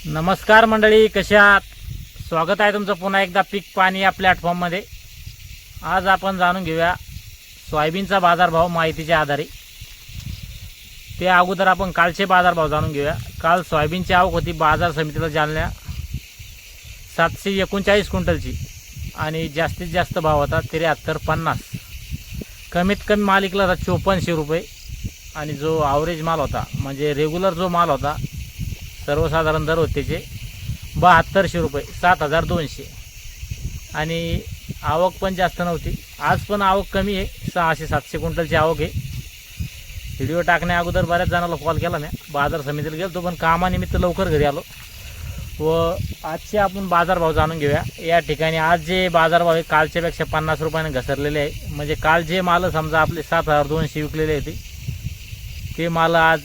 नमस्कार मंडळी, कशा आहात? स्वागत आहे तुमचं पुन्हा एकदा पीक पाणी या प्लॅटफॉर्ममध्ये. आज आपण जाणून घेऊया सोयाबीनचा बाजारभाव माहितीच्या आधारे. ते अगोदर आपण कालचे बाजारभाव जाणून घेऊया. काल सोयाबीनची आवक होती बाजार समितीला जालन्या 739 क्विंटलची आणि जास्तीत जास्त भाव होता 7350. कमीत कमी माल विकला होता 5400 रुपये आणि जो ॲव्हरेज माल होता म्हणजे रेग्युलर जो माल होता सर्वसाधारण दर होते त्याचे 7200 रुपये, 7200. आणि आवक पण जास्त नव्हती. आज पण आवक कमी आहे, 600-700 क्विंटलची आवक आहे. व्हिडिओ टाकण्या अगोदर बऱ्याच जणांना कॉल केला मी. बाजार समितीला गेलो पण कामानिमित्त लवकर घरी आलो व आजचे आपण बाजारभाव जाणून घेऊया. या ठिकाणी आज जे बाजारभाव आहे कालच्यापेक्षा 50 रुपयाने घसरलेले आहे. म्हणजे काल जे माल समजा आपले 7200 विकलेले होते ते माल आज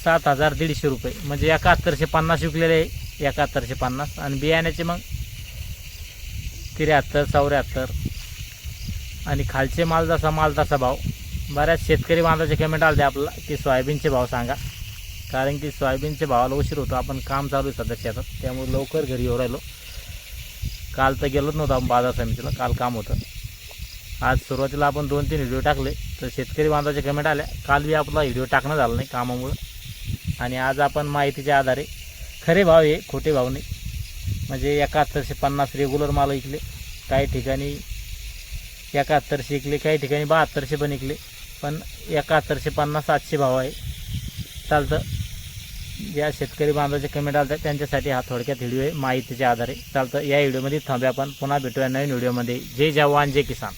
7150 रुपये म्हणजे 7150 विकलेले आहे. 7150 आणि बियाण्याचे मग 73-74 आणि खालचे माल जसा माल तसा भाव. बऱ्याच शेतकरी बांधाचे कमेंट आले आपल्याला की सोयाबीनचे भाव सांगा, कारण की सोयाबीनचे भावाला उशीर होतो. आपण काम चालू आहे सध्या शेतात, त्यामुळे लवकर घरी येऊ राहिलो. काल तर गेलोच नव्हतं आपण बाजार समितीला, काल काम होतं. आज सुरुवातीला आपण 2-3 व्हिडिओ टाकले तर शेतकरी बांधाचे कमेंट आल्या. काल बी आपला व्हिडिओ टाकणं झालं नाही कामामुळं. आणि आज आपण माहितीच्या आधारे खरे भाव आहे, खोटे भाव नाही. म्हणजे 7150 रेग्युलर माल विकले, काही ठिकाणी 7100 विकले, काही ठिकाणी 7200 पण विकले. पण 7150 आजचे भाव आहे. चालतं. ज्या शेतकरी बांधवाचे कमेंट आले त्यांच्यासाठी हा थोडक्यात व्हिडिओ आहे माहितीच्या आधारे. चालतं. या व्हिडिओमध्ये थांबूया आपण. पुन्हा भेटूया नवीन व्हिडिओमध्ये. जय जवान जय किसान.